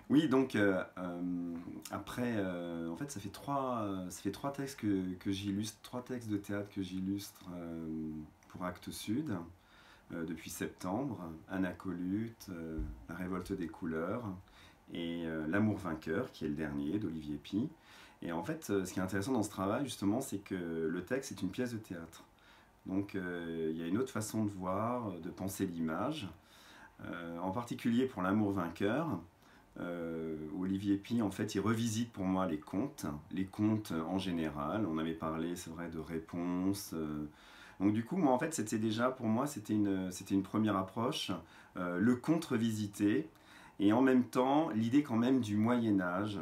Oui, donc après, en fait, ça fait trois textes que j'illustre, trois textes de théâtre que j'illustre pour Actes Sud depuis septembre. Anacolute, La révolte des couleurs et L'amour vainqueur, qui est le dernier d'Olivier Py. Et en fait, ce qui est intéressant dans ce travail, justement, c'est que le texte est une pièce de théâtre. Donc il y a une autre façon de voir, de penser l'image. En particulier pour L'amour vainqueur, Olivier Py, en fait, il revisite pour moi les contes en général. On avait parlé, c'est vrai, de réponses. Donc du coup, moi, en fait, c'était déjà, pour moi, c'était une première approche. Le conte revisité, et en même temps, l'idée quand même du Moyen-Âge,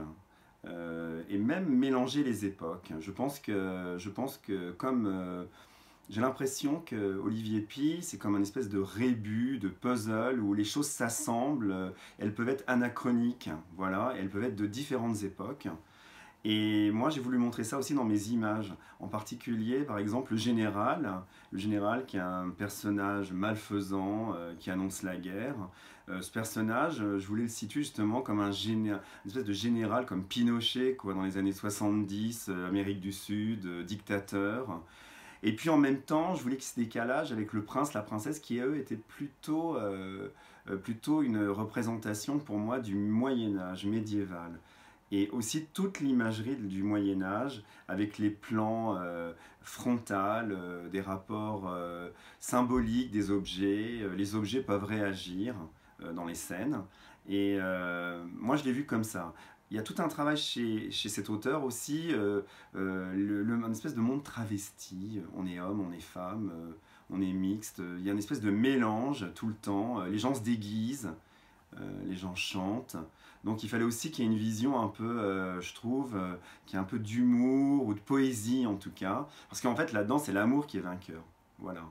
et même mélanger les époques. Je pense que comme j'ai l'impression que Olivier Py, c'est comme un espèce de rébus, de puzzle où les choses s'assemblent. Elles peuvent être anachroniques, voilà, elles peuvent être de différentes époques. Et moi, j'ai voulu montrer ça aussi dans mes images. En particulier, par exemple, le général qui est un personnage malfaisant qui annonce la guerre. Ce personnage, je voulais le situer justement comme une espèce de général comme Pinochet, quoi, dans les années 70, Amérique du Sud, dictateur. Et puis en même temps, je voulais qu'il y ait ce décalage avec le prince, la princesse, qui eux étaient plutôt une représentation pour moi du Moyen Âge médiéval. Et aussi toute l'imagerie du Moyen Âge, avec les plans frontales, des rapports symboliques des objets. Les objets peuvent réagir dans les scènes. Et moi, je l'ai vu comme ça. Il y a tout un travail chez cet auteur aussi, une espèce de monde travesti. On est homme, on est femme, on est mixte. Il y a une espèce de mélange tout le temps. Les gens se déguisent, les gens chantent. Donc il fallait aussi qu'il y ait une vision un peu, je trouve, qui ait un peu d'humour ou de poésie en tout cas. Parce qu'en fait là-dedans, c'est l'amour qui est vainqueur. Voilà.